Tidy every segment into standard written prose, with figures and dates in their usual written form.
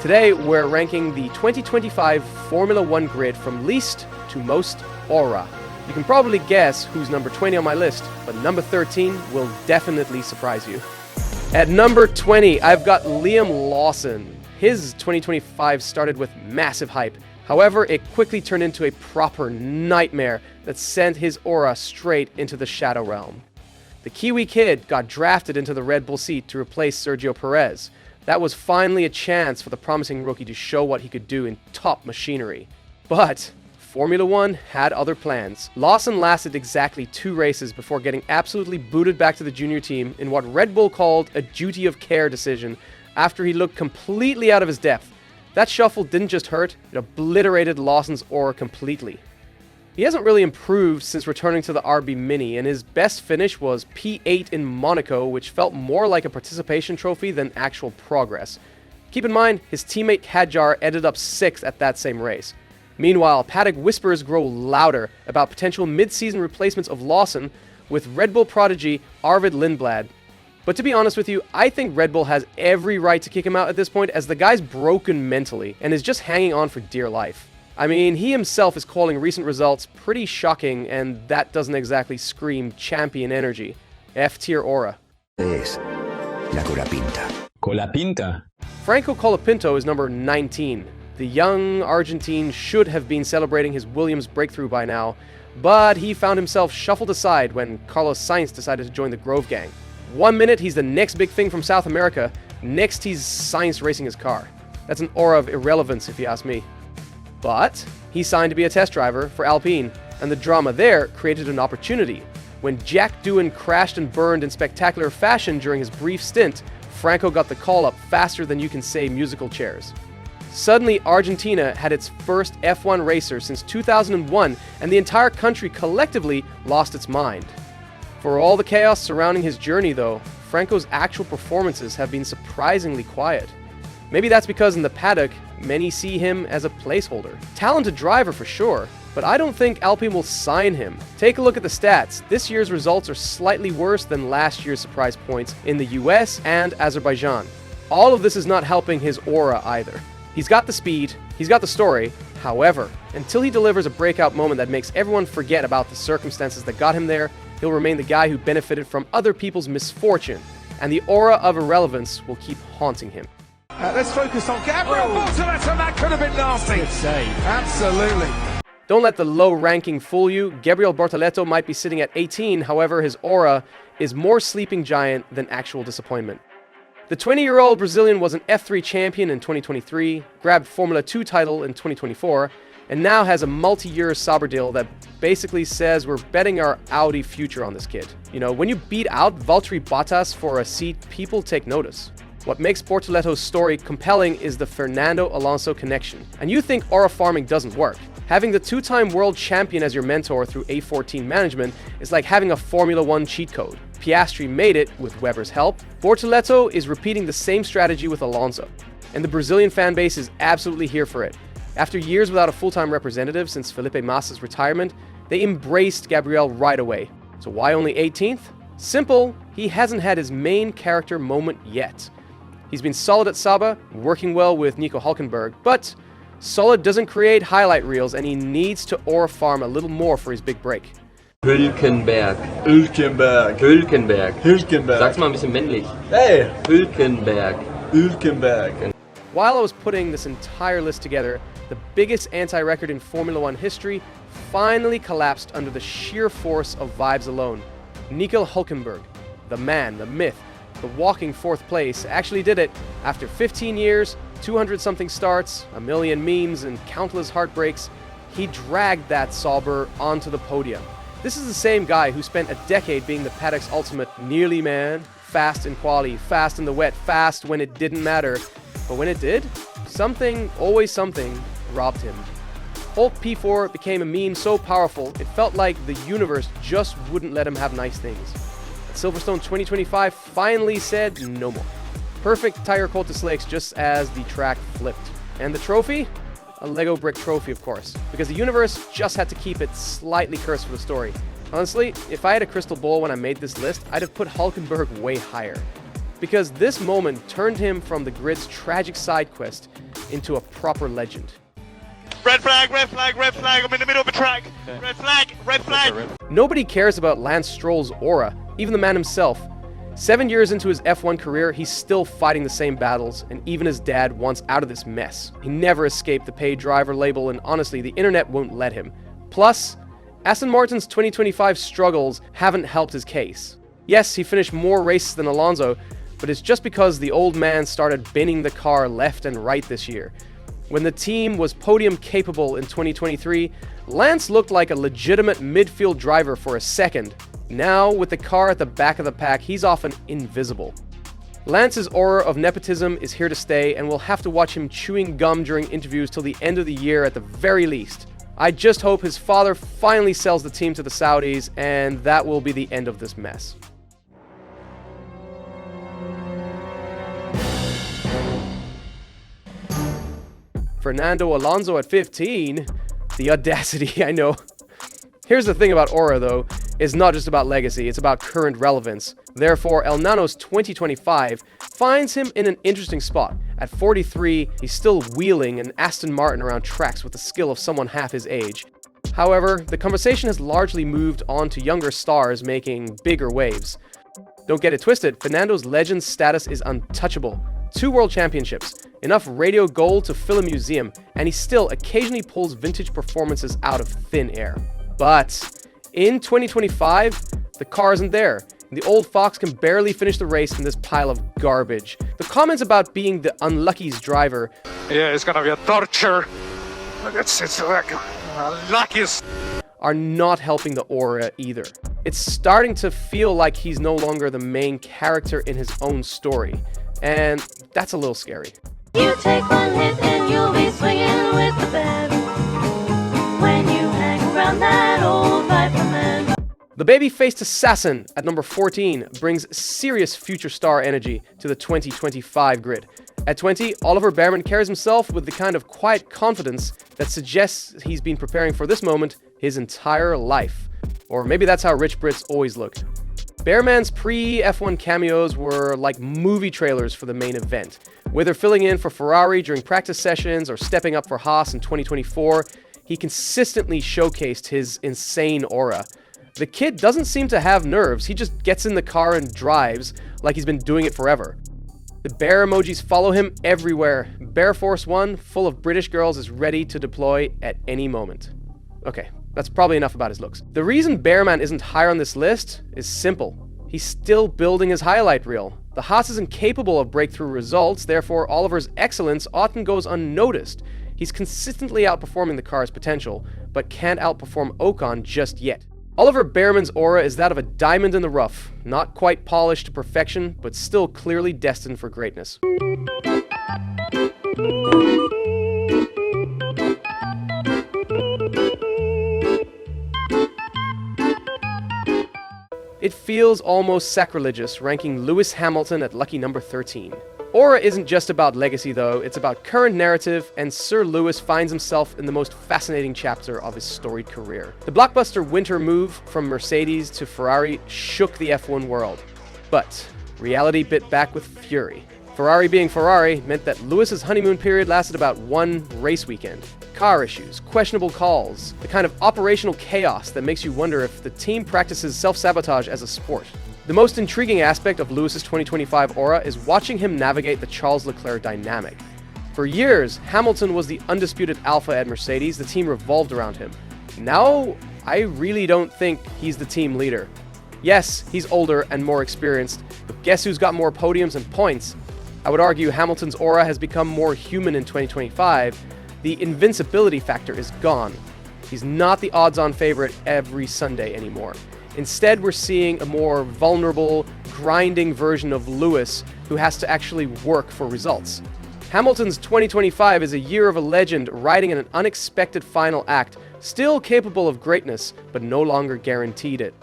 Today, we're ranking the 2025 Formula One grid from least to most aura. You can probably guess who's number 20 on my list, but number 13 will definitely surprise you. At number 20, I've got Liam Lawson. His 2025 started with massive hype. However, it quickly turned into a proper nightmare that sent his aura straight into the shadow realm. The Kiwi kid got drafted into the Red Bull seat to replace Sergio Perez. That was finally a chance for the promising rookie to show what he could do in top machinery. But Formula One had other plans. Lawson lasted exactly 2 races before getting absolutely booted back to the junior team in what Red Bull called a duty of care decision after he looked completely out of his depth. That shuffle didn't just hurt, it obliterated Lawson's aura completely. He hasn't really improved since returning to the RB Mini, and his best finish was P8 in Monaco, which felt more like a participation trophy than actual progress. Keep in mind, his teammate Hadjar ended up 6th at that same race. Meanwhile, paddock whispers grow louder about potential mid-season replacements of Lawson with Red Bull prodigy Arvid Lindblad. But to be honest with you, I think Red Bull has every right to kick him out at this point, as the guy's broken mentally and is just hanging on for dear life. I mean, he himself is calling recent results pretty shocking, and that doesn't exactly scream champion energy. F-tier aura. Es la Colapinta. Colapinta? Franco Colapinto is number 19. The young Argentine should have been celebrating his Williams breakthrough by now, but he found himself shuffled aside when Carlos Sainz decided to join the Grove Gang. One minute he's the next big thing from South America, next he's Sainz racing his car. That's an aura of irrelevance if you ask me. But he signed to be a test driver for Alpine, and the drama there created an opportunity. When Jack Doohan crashed and burned in spectacular fashion during his brief stint, Franco got the call up faster than you can say musical chairs. Suddenly, Argentina had its first F1 racer since 2001, and the entire country collectively lost its mind. For all the chaos surrounding his journey, though, Franco's actual performances have been surprisingly quiet. Maybe that's because in the paddock, many see him as a placeholder. Talented driver for sure, but I don't think Alpine will sign him. Take a look at the stats. This year's results are slightly worse than last year's surprise points in the US and Azerbaijan. All of this is not helping his aura either. He's got the speed, he's got the story. However, until he delivers a breakout moment that makes everyone forget about the circumstances that got him there, he'll remain the guy who benefited from other people's misfortune, and the aura of irrelevance will keep haunting him. Let's focus on Gabriel Bortoleto, and that could have been nasty. Good save. Absolutely. Don't let the low ranking fool you. Gabriel Bortoleto might be sitting at 18, however, his aura is more sleeping giant than actual disappointment. The 20-year-old Brazilian was an F3 champion in 2023, grabbed Formula 2 title in 2024, and now has a multi-year Sauber deal that basically says we're betting our Audi future on this kid. You know, when you beat out Valtteri Bottas for a seat, people take notice. What makes Bortoleto's story compelling is the Fernando Alonso connection. And you think aura farming doesn't work. Having the 2-time world champion as your mentor through A14 management is like having a Formula 1 cheat code. Piastri made it with Webber's help. Bortoleto is repeating the same strategy with Alonso. And the Brazilian fan base is absolutely here for it. After years without a full-time representative since Felipe Massa's retirement, they embraced Gabriel right away. So why only 18th? Simple, he hasn't had his main character moment yet. He's been solid at Sauber, working well with Nico Hulkenberg, but solid doesn't create highlight reels, and he needs to aura farm a little more for his big break. Hulkenberg. Hulkenberg. Hulkenberg. Hulkenberg. Sag's mal ein bisschen männlich. Hey. Hulkenberg. Hulkenberg. While I was putting this entire list together, the biggest anti-record in Formula One history finally collapsed under the sheer force of vibes alone. Nico Hulkenberg, the man, the myth, the walking 4th place, actually did it after 15 years, 200-something starts, a million memes, and countless heartbreaks. He dragged that Sauber onto the podium. This is the same guy who spent a decade being the paddock's ultimate nearly man, fast in quali, fast in the wet, fast when it didn't matter. But when it did, something, always something, robbed him. Hulk P4 became a meme so powerful, it felt like the universe just wouldn't let him have nice things. Silverstone 2025 finally said no more. Perfect tire coat to slicks just as the track flipped. And the trophy? A Lego brick trophy, of course, because the universe just had to keep it slightly cursed for the story. Honestly, if I had a crystal ball when I made this list, I'd have put Hulkenberg way higher. Because this moment turned him from the grid's tragic side quest into a proper legend. Red flag, red flag, red flag. I'm in the middle of the track. Okay. Red flag, red flag. Nobody cares about Lance Stroll's aura, even the man himself. 7 years into his F1 career, he's still fighting the same battles, and even his dad wants out of this mess. He never escaped the paid driver label, and honestly, the internet won't let him. Plus, Aston Martin's 2025 struggles haven't helped his case. Yes, he finished more races than Alonso, but it's just because the old man started binning the car left and right this year. When the team was podium capable in 2023, Lance looked like a legitimate midfield driver for a second. Now, with the car at the back of the pack, he's often invisible. Lance's aura of nepotism is here to stay, and we'll have to watch him chewing gum during interviews till the end of the year at the very least. I just hope his father finally sells the team to the Saudis, and that will be the end of this mess. Fernando Alonso at 15? The audacity, I know. Here's the thing about aura, though. It's not just about legacy, it's about current relevance. Therefore, El Nano's 2025 finds him in an interesting spot. At 43, he's still wheeling an Aston Martin around tracks with the skill of someone half his age. However, the conversation has largely moved on to younger stars making bigger waves. Don't get it twisted, Fernando's legend status is untouchable. 2 world championships, enough radio gold to fill a museum, and he still occasionally pulls vintage performances out of thin air. But in 2025, the car isn't there. The old fox can barely finish the race in this pile of garbage. The comments about being the unluckiest driver, Yeah, it's gonna be a torture. It's like luckiest. are not helping the aura either. It's starting to feel like he's no longer the main character in his own story. And that's a little scary. You take one hit and you'll be swinging with the band when you hang around that old Viperman. The baby-faced assassin at number 14 brings serious future star energy to the 2025 grid. At 20, Oliver Bearman carries himself with the kind of quiet confidence that suggests he's been preparing for this moment his entire life. Or maybe that's how rich Brits always look. Bearman's pre-F1 cameos were like movie trailers for the main event. Whether filling in for Ferrari during practice sessions or stepping up for Haas in 2024, he consistently showcased his insane aura. The kid doesn't seem to have nerves, he just gets in the car and drives like he's been doing it forever. The bear emojis follow him everywhere. Bear Force 1, full of British girls, is ready to deploy at any moment. Okay. That's probably enough about his looks. The reason Bearman isn't higher on this list is simple. He's still building his highlight reel. The Haas isn't capable of breakthrough results, therefore Oliver's excellence often goes unnoticed. He's consistently outperforming the car's potential, but can't outperform Ocon just yet. Oliver Bearman's aura is that of a diamond in the rough, not quite polished to perfection, but still clearly destined for greatness. It feels almost sacrilegious ranking Lewis Hamilton at lucky number 13. Aura isn't just about legacy though, it's about current narrative, and Sir Lewis finds himself in the most fascinating chapter of his storied career. The blockbuster winter move from Mercedes to Ferrari shook the F1 world, but reality bit back with fury. Ferrari being Ferrari meant that Lewis's honeymoon period lasted about 1 race weekend. Car issues, questionable calls, the kind of operational chaos that makes you wonder if the team practices self-sabotage as a sport. The most intriguing aspect of Lewis's 2025 aura is watching him navigate the Charles Leclerc dynamic. For years, Hamilton was the undisputed alpha at Mercedes, the team revolved around him. Now, I really don't think he's the team leader. Yes, he's older and more experienced, but guess who's got more podiums and points? I would argue Hamilton's aura has become more human in 2025. The invincibility factor is gone. He's not the odds-on favorite every Sunday anymore. Instead, we're seeing a more vulnerable, grinding version of Lewis who has to actually work for results. Hamilton's 2025 is a year of a legend riding in an unexpected final act, still capable of greatness, but no longer guaranteed it.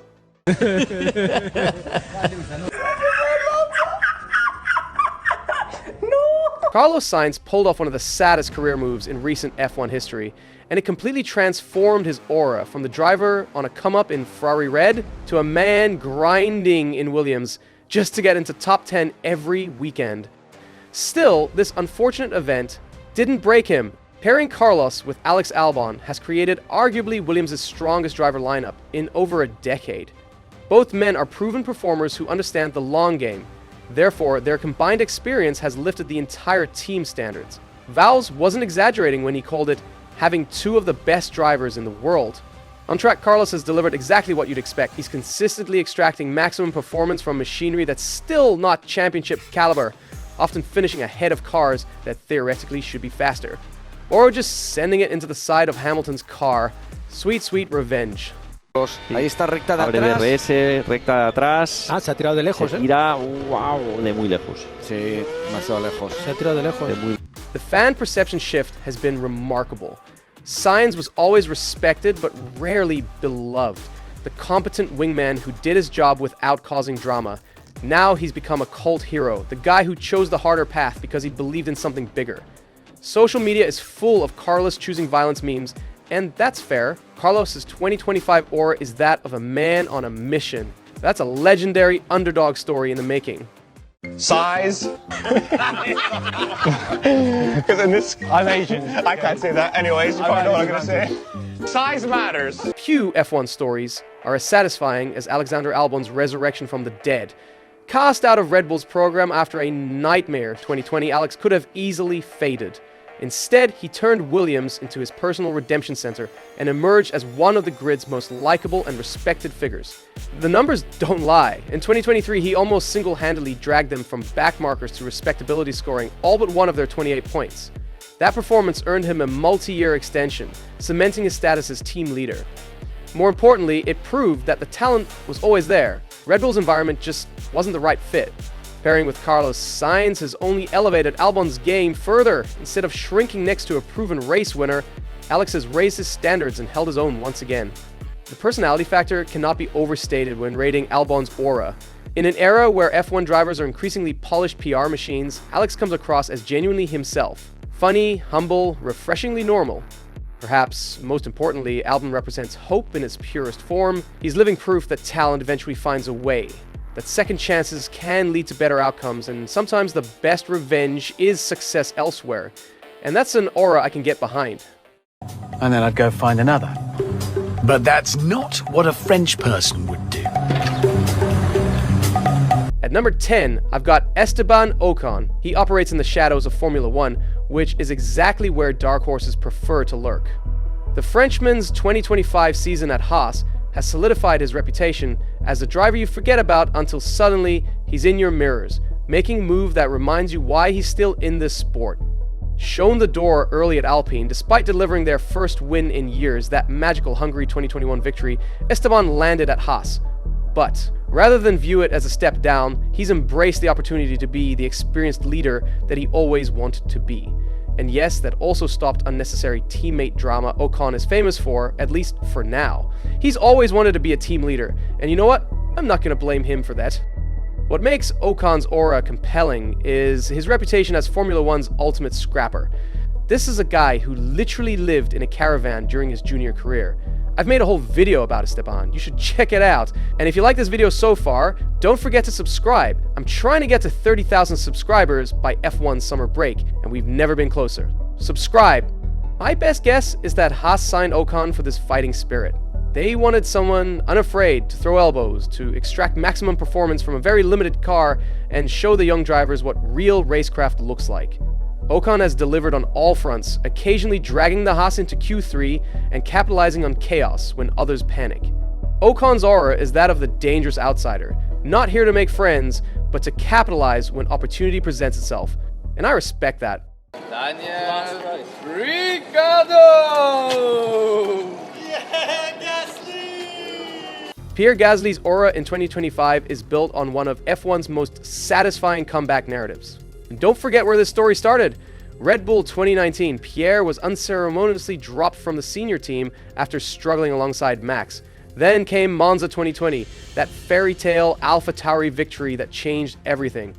Carlos Sainz pulled off one of the saddest career moves in recent F1 history, and it completely transformed his aura from the driver on a come-up in Ferrari Red to a man grinding in Williams just to get into top 10 every weekend. Still, this unfortunate event didn't break him. Pairing Carlos with Alex Albon has created arguably Williams' strongest driver lineup in over a decade. Both men are proven performers who understand the long game. Therefore, their combined experience has lifted the entire team standards. Vowles wasn't exaggerating when he called it having two of the best drivers in the world. On track, Carlos has delivered exactly what you'd expect. He's consistently extracting maximum performance from machinery that's still not championship caliber, often finishing ahead of cars that theoretically should be faster. Or just sending it into the side of Hamilton's car. Sweet, sweet revenge. Ahí está recta de Abre atrás. DRS, recta de atrás. Ah, se ha tirado de lejos, Se tira, wow, de muy lejos. Sí, demasiado lejos. Se ha tirado de lejos. The fan perception shift has been remarkable. Sainz was always respected but rarely beloved. The competent wingman who did his job without causing drama. Now he's become a cult hero, the guy who chose the harder path because he believed in something bigger. Social media is full of Carlos choosing violence memes, and that's fair. Carlos's 2025 aura is that of a man on a mission. That's a legendary underdog story in the making. Size. Because in this, I'm Asian. I can't say that. Anyways, you probably know what I'm going to say. Size matters. Few F1 stories are as satisfying as Alexander Albon's resurrection from the dead. Cast out of Red Bull's program after a nightmare 2020, Alex could have easily faded. Instead, he turned Williams into his personal redemption center and emerged as one of the grid's most likable and respected figures. The numbers don't lie. In 2023, he almost single-handedly dragged them from backmarkers to respectability scoring all but one of their 28 points. That performance earned him a multi-year extension, cementing his status as team leader. More importantly, it proved that the talent was always there. Red Bull's environment just wasn't the right fit. Pairing with Carlos Sainz has only elevated Albon's game further. Instead of shrinking next to a proven race winner, Alex has raised his standards and held his own once again. The personality factor cannot be overstated when rating Albon's aura. In an era where F1 drivers are increasingly polished PR machines, Alex comes across as genuinely himself. Funny, humble, refreshingly normal. Perhaps most importantly, Albon represents hope in its purest form. He's living proof that talent eventually finds a way, that second chances can lead to better outcomes, and sometimes the best revenge is success elsewhere. And that's an aura I can get behind. And then I'd go find another. But that's not what a French person would do. At number 10, I've got Esteban Ocon. He operates in the shadows of Formula 1, which is exactly where dark horses prefer to lurk. The Frenchman's 2025 season at Haas has solidified his reputation as the driver you forget about until suddenly he's in your mirrors, making a move that reminds you why he's still in this sport. Shown the door early at Alpine, despite delivering their first win in years, that magical Hungary 2021 victory, Esteban landed at Haas. But rather than view it as a step down, he's embraced the opportunity to be the experienced leader that he always wanted to be. And yes, that also stopped unnecessary teammate drama Ocon is famous for, at least for now. He's always wanted to be a team leader, and you know what? I'm not going to blame him for that. What makes Ocon's aura compelling is his reputation as Formula One's ultimate scrapper. This is a guy who literally lived in a caravan during his junior career. I've made a whole video about Esteban. You should check it out. And if you like this video so far, don't forget to subscribe. I'm trying to get to 30,000 subscribers by F1 summer break, and we've never been closer. Subscribe. My best guess is that Haas signed Ocon for this fighting spirit. They wanted someone unafraid to throw elbows, to extract maximum performance from a very limited car, and show the young drivers what real racecraft looks like. Ocon has delivered on all fronts, occasionally dragging the Haas into Q3 and capitalizing on chaos when others panic. Ocon's aura is that of the dangerous outsider, not here to make friends, but to capitalize when opportunity presents itself. And I respect that. Daniel Ricciardo! Pierre Gasly's aura in 2025 is built on one of F1's most satisfying comeback narratives. And don't forget where this story started. Red Bull 2019, Pierre was unceremoniously dropped from the senior team after struggling alongside Max. Then came Monza 2020, that fairy tale AlphaTauri victory that changed everything.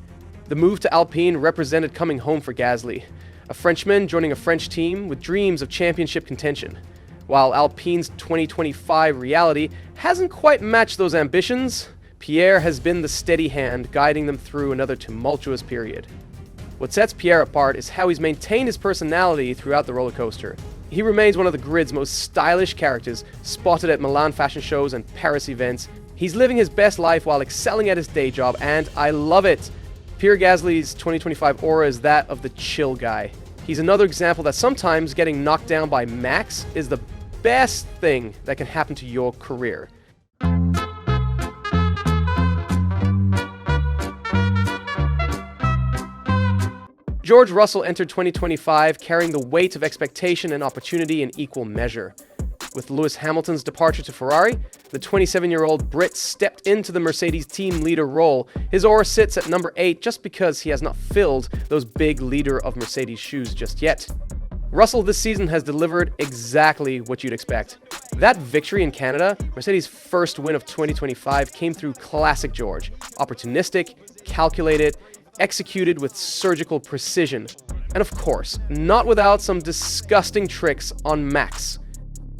The move to Alpine represented coming home for Gasly, a Frenchman joining a French team with dreams of championship contention. While Alpine's 2025 reality hasn't quite matched those ambitions, Pierre has been the steady hand guiding them through another tumultuous period. What sets Pierre apart is how he's maintained his personality throughout the roller coaster. He remains one of the grid's most stylish characters, spotted at Milan fashion shows and Paris events. He's living his best life while excelling at his day job, and I love it. Pierre Gasly's 2025 aura is that of the chill guy. He's another example that sometimes getting knocked down by Max is the best thing that can happen to your career. George Russell entered 2025 carrying the weight of expectation and opportunity in equal measure. With Lewis Hamilton's departure to Ferrari, the 27-year-old Brit stepped into the Mercedes team leader role. His aura sits at number 8 just because he has not filled those big leader of Mercedes shoes just yet. Russell this season has delivered exactly what you'd expect. That victory in Canada, Mercedes' first win of 2025, came through classic George. Opportunistic, calculated, executed with surgical precision. And of course, not without some disgusting tricks on Max.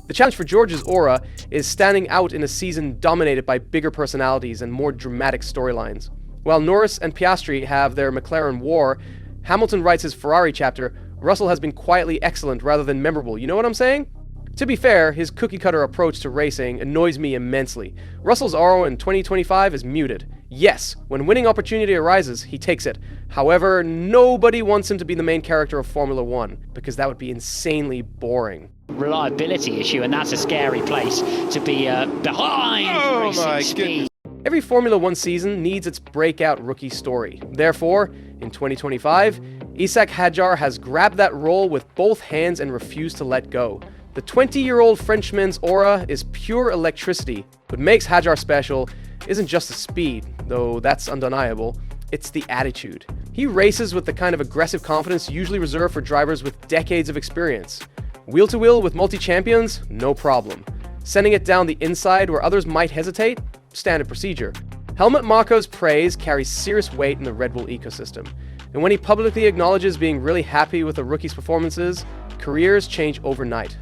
The challenge for George's aura is standing out in a season dominated by bigger personalities and more dramatic storylines. While Norris and Piastri have their McLaren war, Hamilton writes his Ferrari chapter, Russell has been quietly excellent rather than memorable. You know what I'm saying? To be fair, his cookie-cutter approach to racing annoys me immensely. Russell's aura in 2025 is muted. Yes, when winning opportunity arises, he takes it. However, nobody wants him to be the main character of Formula 1, because that would be insanely boring. Reliability issue, and that's a scary place to be behind racing speed. Every Formula 1 season needs its breakout rookie story. Therefore, in 2025, Isack Hadjar has grabbed that role with both hands and refused to let go. The 20-year-old Frenchman's aura is pure electricity. What makes Hadjar special isn't just the speed, though that's undeniable, it's the attitude. He races with the kind of aggressive confidence usually reserved for drivers with decades of experience. Wheel-to-wheel with multi-champions? No problem. Sending it down the inside where others might hesitate? Standard procedure. Helmut Marko's praise carries serious weight in the Red Bull ecosystem. And when he publicly acknowledges being really happy with a rookie's performances, careers change overnight.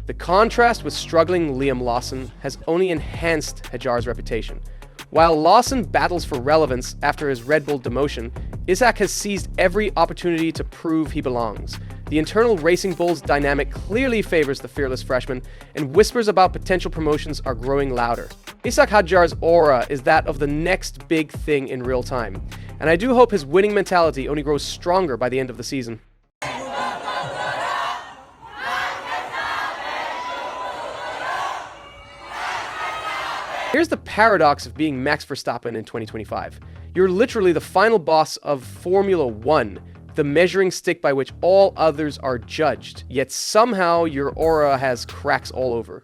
The contrast with struggling Liam Lawson has only enhanced Hadjar's reputation. While Lawson battles for relevance after his Red Bull demotion, Isack has seized every opportunity to prove he belongs. The internal Racing Bulls dynamic clearly favors the fearless freshman, and whispers about potential promotions are growing louder. Isack Hadjar's aura is that of the next big thing in real time, and I do hope his winning mentality only grows stronger by the end of the season. Here's the paradox of being Max Verstappen in 2025. You're literally the final boss of Formula 1, the measuring stick by which all others are judged, yet somehow your aura has cracks all over.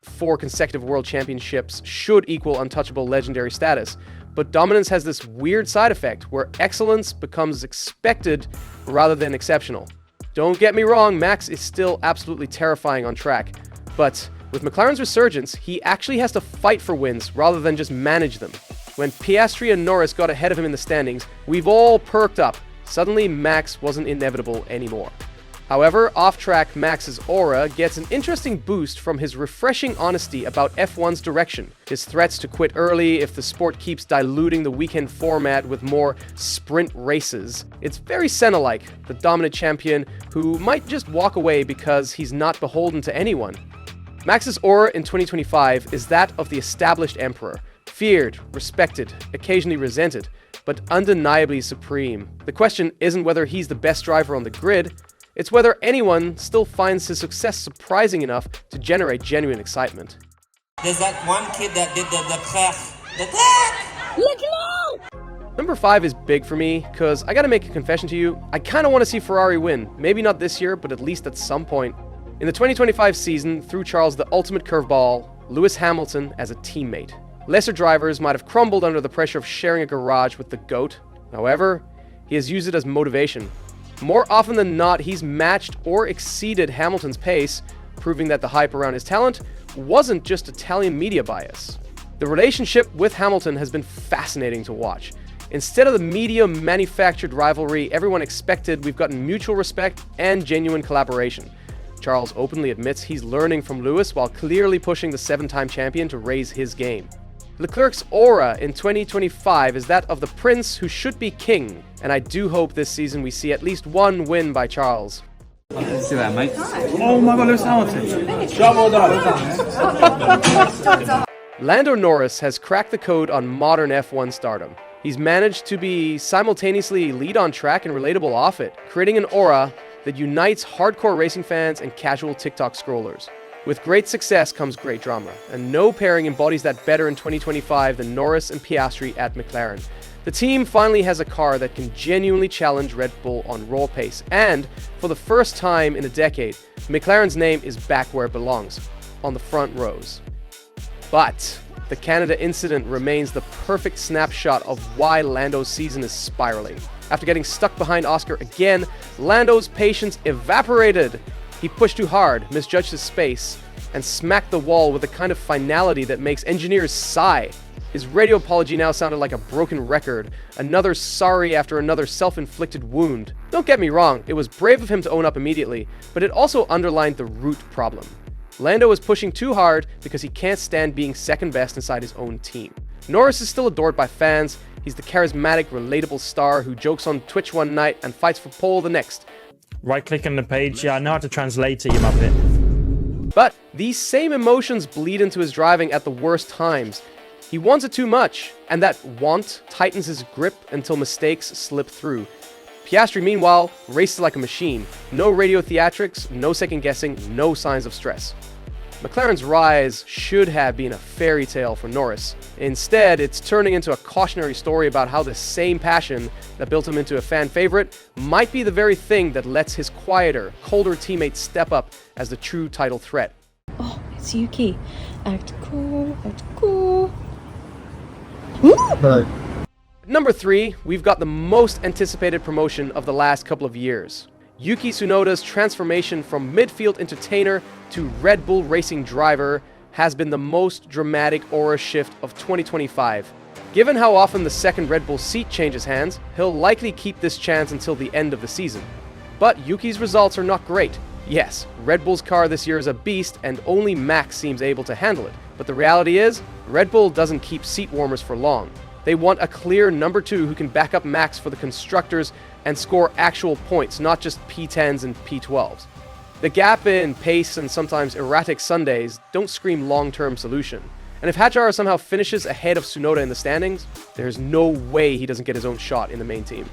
4 consecutive world championships should equal untouchable legendary status, but dominance has this weird side effect where excellence becomes expected rather than exceptional. Don't get me wrong, Max is still absolutely terrifying on track, but with McLaren's resurgence, he actually has to fight for wins rather than just manage them. When Piastri and Norris got ahead of him in the standings, we've all perked up. Suddenly, Max wasn't inevitable anymore. However, off-track Max's aura gets an interesting boost from his refreshing honesty about F1's direction, his threats to quit early if the sport keeps diluting the weekend format with more sprint races. It's very Senna-like, the dominant champion who might just walk away because he's not beholden to anyone. Max's aura in 2025 is that of the established emperor, feared, respected, occasionally resented, but undeniably supreme. The question isn't whether he's the best driver on the grid, it's whether anyone still finds his success surprising enough to generate genuine excitement. There's that one kid that did the Leclerc! Number 5 is big for me, because I gotta make a confession to you, I kinda wanna see Ferrari win. Maybe not this year, but at least at some point. In the 2025 season, threw Charles the ultimate curveball, Lewis Hamilton as a teammate. Lesser drivers might have crumbled under the pressure of sharing a garage with the GOAT. However, he has used it as motivation. More often than not, he's matched or exceeded Hamilton's pace, proving that the hype around his talent wasn't just Italian media bias. The relationship with Hamilton has been fascinating to watch. Instead of the media-manufactured rivalry everyone expected, we've gotten mutual respect and genuine collaboration. Charles openly admits he's learning from Lewis while clearly pushing the 7-time champion to raise his game. Leclerc's aura in 2025 is that of the prince who should be king, and I do hope this season we see at least one win by Charles. Let's do that, mate. Oh my God, Lewis Hamilton. Lando Norris has cracked the code on modern F1 stardom. He's managed to be simultaneously lead on track and relatable off it, creating an aura that unites hardcore racing fans and casual TikTok scrollers. With great success comes great drama, and no pairing embodies that better in 2025 than Norris and Piastri at McLaren. The team finally has a car that can genuinely challenge Red Bull on raw pace, and for the first time in a decade, McLaren's name is back where it belongs, on the front rows. But the Canada incident remains the perfect snapshot of why Lando's season is spiraling. After getting stuck behind Oscar again, Lando's patience evaporated. He pushed too hard, misjudged his space, and smacked the wall with a kind of finality that makes engineers sigh. His radio apology now sounded like a broken record, another sorry after another self-inflicted wound. Don't get me wrong, it was brave of him to own up immediately, but it also underlined the root problem. Lando is pushing too hard because he can't stand being second best inside his own team. Norris is still adored by fans. He's the charismatic, relatable star who jokes on Twitch one night and fights for pole the next. Right-click on the page. Yeah, I know how to translate it, you muppet. But these same emotions bleed into his driving at the worst times. He wants it too much, and that want tightens his grip until mistakes slip through. Piastri, meanwhile, races like a machine. No radio theatrics, no second guessing, no signs of stress. McLaren's rise should have been a fairy tale for Norris. Instead, it's turning into a cautionary story about how the same passion that built him into a fan favorite might be the very thing that lets his quieter, colder teammates step up as the true title threat. Oh, it's Yuki. Act cool, act cool. Number 3, we've got the most anticipated promotion of the last couple of years. Yuki Tsunoda's transformation from midfield entertainer to Red Bull racing driver has been the most dramatic aura shift of 2025. Given how often the second Red Bull seat changes hands, he'll likely keep this chance until the end of the season. But Yuki's results are not great. Yes, Red Bull's car this year is a beast and only Max seems able to handle it. But the reality is, Red Bull doesn't keep seat warmers for long. They want a clear number 2 who can back up Max for the constructors and score actual points, not just P10s and P12s. The gap in pace and sometimes erratic Sundays don't scream long-term solution. And if Hadjar somehow finishes ahead of Tsunoda in the standings, there's no way he doesn't get his own shot in the main team.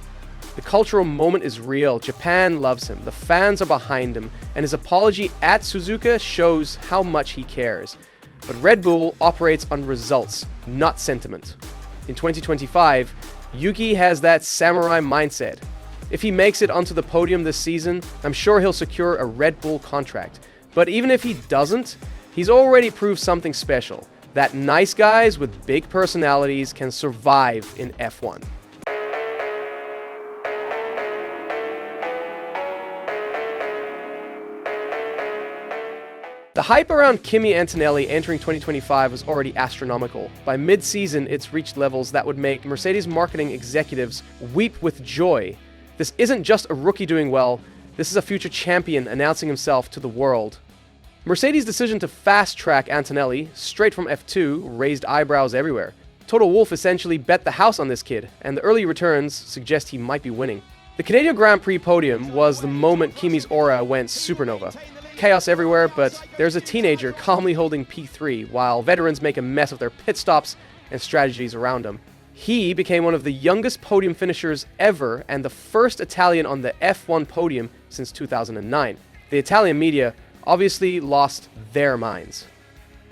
The cultural moment is real. Japan loves him, the fans are behind him, and his apology at Suzuka shows how much he cares. But Red Bull operates on results, not sentiment. In 2025, Yuki has that samurai mindset. If he makes it onto the podium this season, I'm sure he'll secure a Red Bull contract. But even if he doesn't, he's already proved something special, that nice guys with big personalities can survive in F1. The hype around Kimi Antonelli entering 2025 was already astronomical. By mid-season, it's reached levels that would make Mercedes marketing executives weep with joy. This isn't just a rookie doing well, this is a future champion announcing himself to the world. Mercedes' decision to fast-track Antonelli, straight from F2, raised eyebrows everywhere. Toto Wolff essentially bet the house on this kid, and the early returns suggest he might be winning. The Canadian Grand Prix podium was the moment Kimi's aura went supernova. Chaos everywhere, but there's a teenager calmly holding P3 while veterans make a mess of their pit stops and strategies around him. He became one of the youngest podium finishers ever and the first Italian on the F1 podium since 2009. The Italian media obviously lost their minds.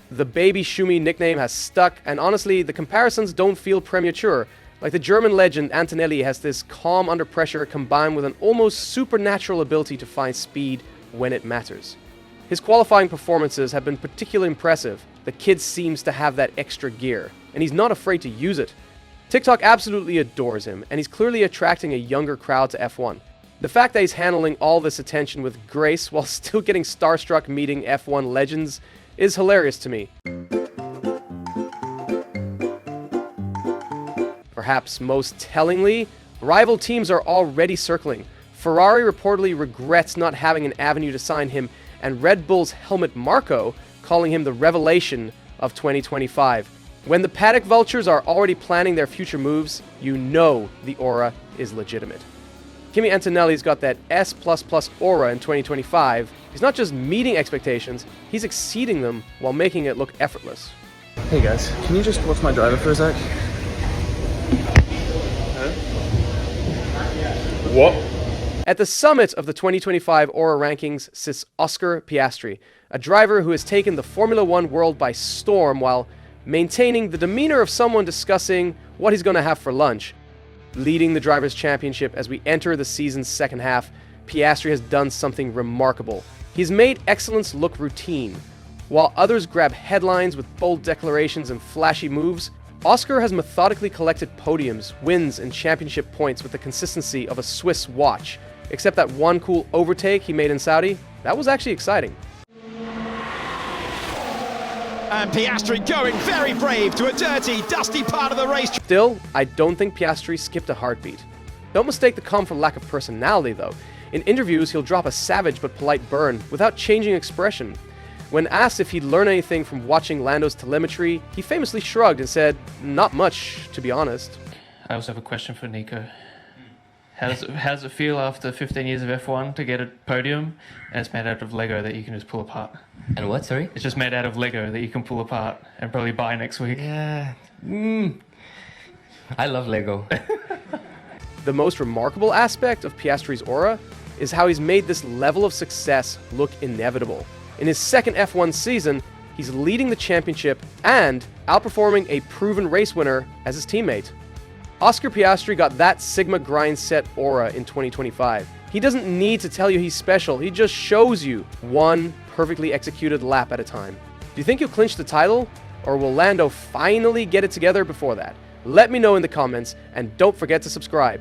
The Baby Schumi nickname has stuck, and honestly, the comparisons don't feel premature. Like the German legend, Antonelli has this calm under pressure combined with an almost supernatural ability to find speed when it matters. His qualifying performances have been particularly impressive. The kid seems to have that extra gear, and he's not afraid to use it. TikTok absolutely adores him, and he's clearly attracting a younger crowd to F1. The fact that he's handling all this attention with grace while still getting starstruck meeting F1 legends is hilarious to me. Perhaps most tellingly, rival teams are already circling. Ferrari reportedly regrets not having an avenue to sign him, and Red Bull's Helmut Marko calling him the revelation of 2025. When the paddock vultures are already planning their future moves, you know the aura is legitimate. Kimi Antonelli's got that S++ aura in 2025. He's not just meeting expectations, he's exceeding them while making it look effortless. Hey guys, can you just watch my driver for a sec? What? At the summit of the 2025 Aura rankings sits Oscar Piastri, a driver who has taken the Formula One world by storm while maintaining the demeanor of someone discussing what he's going to have for lunch. Leading the Drivers' Championship as we enter the season's second half, Piastri has done something remarkable. He's made excellence look routine. While others grab headlines with bold declarations and flashy moves, Oscar has methodically collected podiums, wins, and championship points with the consistency of a Swiss watch. Except that one cool overtake he made in Saudi, that was actually exciting. And Piastri going very brave to a dirty, dusty part of the race. Still, I don't think Piastri skipped a heartbeat. Don't mistake the calm for lack of personality, though. In interviews, he'll drop a savage but polite burn without changing expression. When asked if he'd learned anything from watching Lando's telemetry, he famously shrugged and said, "Not much, to be honest." I also have a question for Nico. How does it feel after 15 years of F1 to get a podium and it's made out of Lego that you can just pull apart? And what, sorry? It's just made out of Lego that you can pull apart and probably buy next week. Yeah. I love Lego. The most remarkable aspect of Piastri's aura is how he's made this level of success look inevitable. In his second F1 season, he's leading the championship and outperforming a proven race winner as his teammate. Oscar Piastri got that Sigma grind set aura in 2025. He doesn't need to tell you he's special, he just shows you one perfectly executed lap at a time. Do you think he'll clinch the title, or will Lando finally get it together before that? Let me know in the comments, and don't forget to subscribe.